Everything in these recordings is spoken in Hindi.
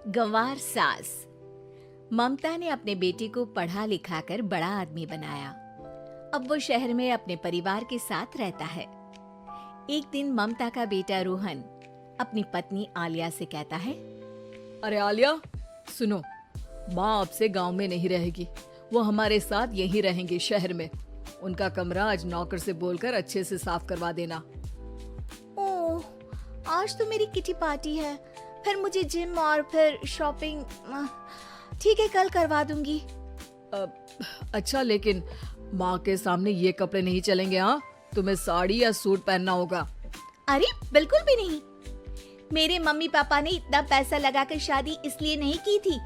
गंवार सास। ममता ने अपने बेटे को पढ़ा लिखा कर बड़ा आदमी बनाया। अब वो शहर में अपने परिवार के साथ रहता है। एक दिन ममता का बेटा रोहन अपनी पत्नी आलिया से कहता है, अरे आलिया, सुनो, माँ अब से गांव में नहीं रहेगी। वो हमारे साथ यहीं रहेंगे शहर में। उनका कमरा आज नौकर से बोलकर अच्छे से साफ करवा देना। ओह, आज तो मेरी किटी पार्टी है, फिर मुझे जिम और फिर शॉपिंग। ठीक है, कल करवा दूंगी। अच्छा, लेकिन माँ के सामने ये कपड़े नहीं चलेंगे। हाँ, तुम्हें साड़ी या सूट पहनना होगा। अरे बिल्कुल भी नहीं। मेरे मम्मी पापा ने इतना पैसा लगाकर शादी इसलिए नहीं की थी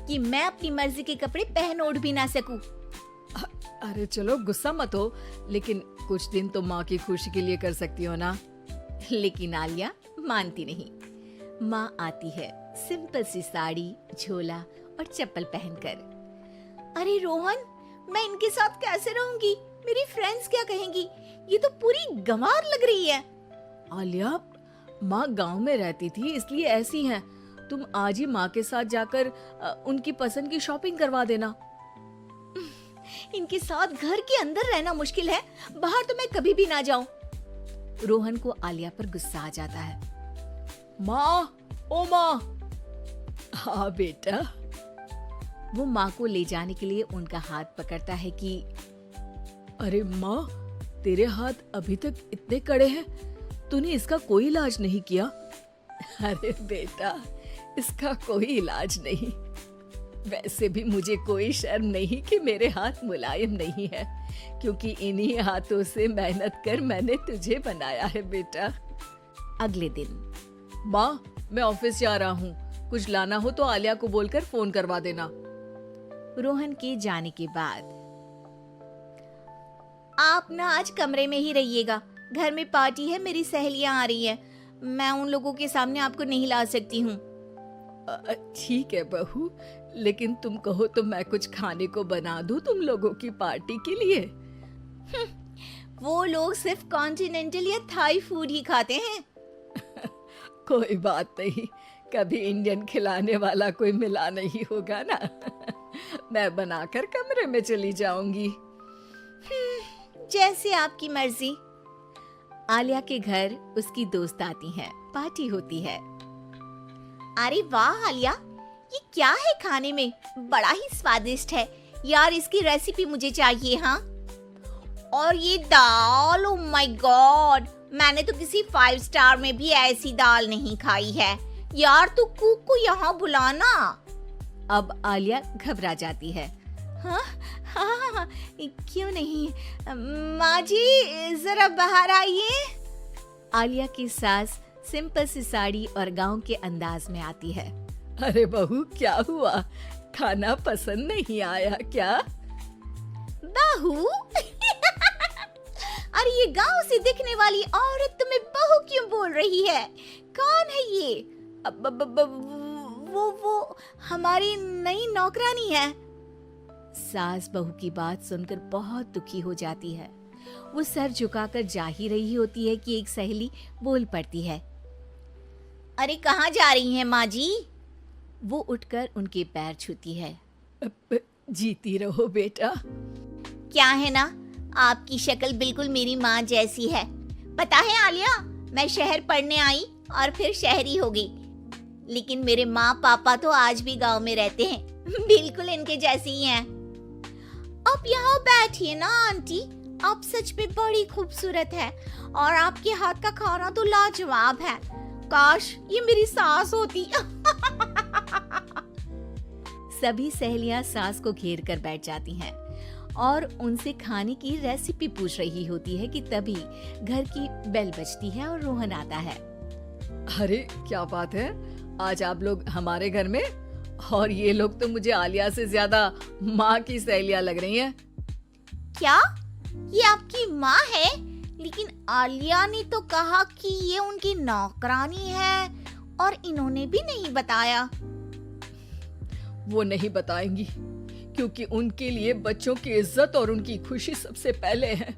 कि मैं अपनी मर्जी के कपड़े पहन ओढ़ भी ना सकूं। अरे चलो, गुस्सा मत हो, लेकिन कुछ दिन तो माँ की खुशी के लिए कर सकती हो ना। लेकिन आलिया मानती नहीं। माँ आती है सिंपल सी साड़ी, झोला और चप्पल पहनकर। अरे रोहन, मैं इनके साथ कैसे रहूंगी? मेरी फ्रेंड्स क्या कहेंगी? ये तो पूरी गंवार लग रही है। आलिया, माँ गांव में रहती थी इसलिए ऐसी हैं। तुम आज ही माँ के साथ जाकर उनकी पसंद की शॉपिंग करवा देना। इनके साथ घर के अंदर रहना मुश्किल है, बाहर तो मैं कभी भी ना जाऊं। रोहन को आलिया पर गुस्सा आ जाता है। माँ, ओ माँ। हाँ बेटा। वो माँ को ले जाने के लिए उनका हाथ पकड़ता है कि अरे माँ, तेरे हाथ अभी तक इतने कड़े हैं, तूने इसका कोई इलाज नहीं किया? अरे बेटा, इसका कोई इलाज नहीं। वैसे भी मुझे कोई शर्म नहीं कि मेरे हाथ मुलायम नहीं है, क्योंकि इन्हीं हाथों से मेहनत कर मैंने तुझे बनाया है बेटा। अगले दिन, माँ, मैं ऑफिस जा रहा हूँ। कुछ लाना हो तो आलिया को बोलकर फोन करवा देना। रोहन के जाने के बाद, आप ना आज कमरे में ही रहिएगा। घर में पार्टी है, मेरी सहेलियां आ रही हैं। मैं उन लोगों के सामने आपको नहीं ला सकती हूँ। ठीक है बहू, लेकिन तुम कहो तो मैं कुछ खाने को बना दूं तुम लोगों की पार्टी के लिए। वो लोग सिर्फ कॉन्टिनेंटल या थाई फूड ही खाते हैं। कोई बात नहीं, कभी इंडियन खिलाने वाला कोई मिला नहीं होगा ना। मैं बनाकर कमरे में चली जाऊंगी। जैसे आपकी मर्जी। आलिया के घर उसकी दोस्त आती हैं, पार्टी होती है। अरे वाह आलिया, ये क्या है खाने में? बड़ा ही स्वादिष्ट है यार, इसकी रेसिपी मुझे चाहिए। हाँ, और ये दाल, ओ माय गॉड, मैंने तो किसी 5 स्टार में भी ऐसी दाल नहीं खाई है यार। तू कुक को यहाँ बुलाना। अब आलिया घबरा जाती है। हाँ हाँ, क्यों नहीं। माँ जी, जरा बाहर आइए। आलिया की सास सिंपल सी साड़ी और गांव के अंदाज में आती है। अरे बहू, क्या हुआ? खाना पसंद नहीं आया क्या? बहू? अरे ये गांव से दिखने वाली औरत तुम्हें बहू क्यों बोल रही है? कौन है ये? वो हमारी नई नौकरानी है। सास बहू की बात सुनकर बहुत दुखी हो जाती है। वो सर झुकाकर जा ही रही होती है कि एक सहेली बोल पड़ती है। अरे कहाँ जा रही हैं माँ जी? वो उठकर उनके पैर छूती है। जीती रहो बेटा। क्या है ना, आपकी शक्ल बिल्कुल मेरी माँ जैसी है। पता है आलिया, मैं शहर पढ़ने आई और फिर शहरी हो गई, लेकिन मेरे माँ पापा तो आज भी गांव में रहते हैं, बिल्कुल इनके जैसे ही हैं। आप यहाँ बैठिए ना आंटी, आप सच में बड़ी खूबसूरत है और आपके हाथ का खाना तो लाजवाब है। काश ये मेरी सास होती। सभी सहेलियां सास को घेर कर बैठ जाती हैं और उनसे खाने की रेसिपी पूछ रही होती है कि तभी घर की बेल बजती है और रोहन आता है। अरे क्या बात है, आज आप लोग हमारे घर में? और ये लोग तो मुझे आलिया से ज्यादा माँ की सहेलियां लग रही हैं। क्या ये आपकी माँ है? लेकिन आलिया ने तो कहा कि ये उनकी नौकरानी है और इन्होंने भी नहीं बताया। वो नहीं बताएंगी, क्योंकि उनके लिए बच्चों की इज्जत और उनकी खुशी सबसे पहले है।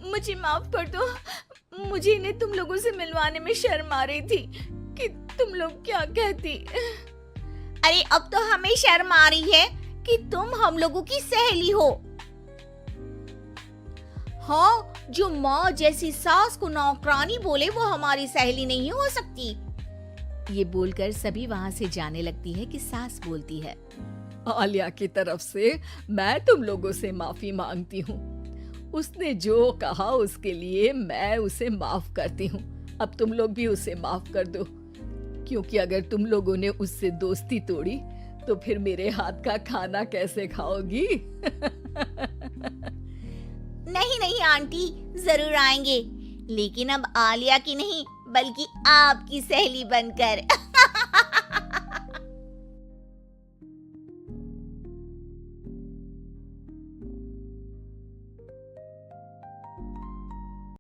मुझे माफ कर दो, मुझे इन्हें तुम लोगों से मिलवाने में शर्म आ रही थी कि तुम लोग क्या कहती? अरे अब तो हमें शर्म आ रही है कि तुम हम लोगों की सहेली हो। हाँ, जो माँ जैसी सास को नौकरानी बोले वो हमारी सहेली नहीं हो सकती। ये बोलकर सभी वहाँ से जाने लगती है कि सास बोलती है, आलिया की तरफ से मैं तुम लोगों से माफी मांगती हूँ। उसने जो कहा उसके लिए मैं उसे माफ करती हूँ। अब तुम लोग भी उसे माफ कर दो, क्योंकि अगर तुम लोगों ने उससे दोस्ती तोड़ी तो फिर मेरे हाथ का खाना कैसे खाओगी? नहीं नहीं आंटी, जरूर आएंगे, लेकिन अब आलिया की नहीं बल्कि आपकी सहेली बनकर।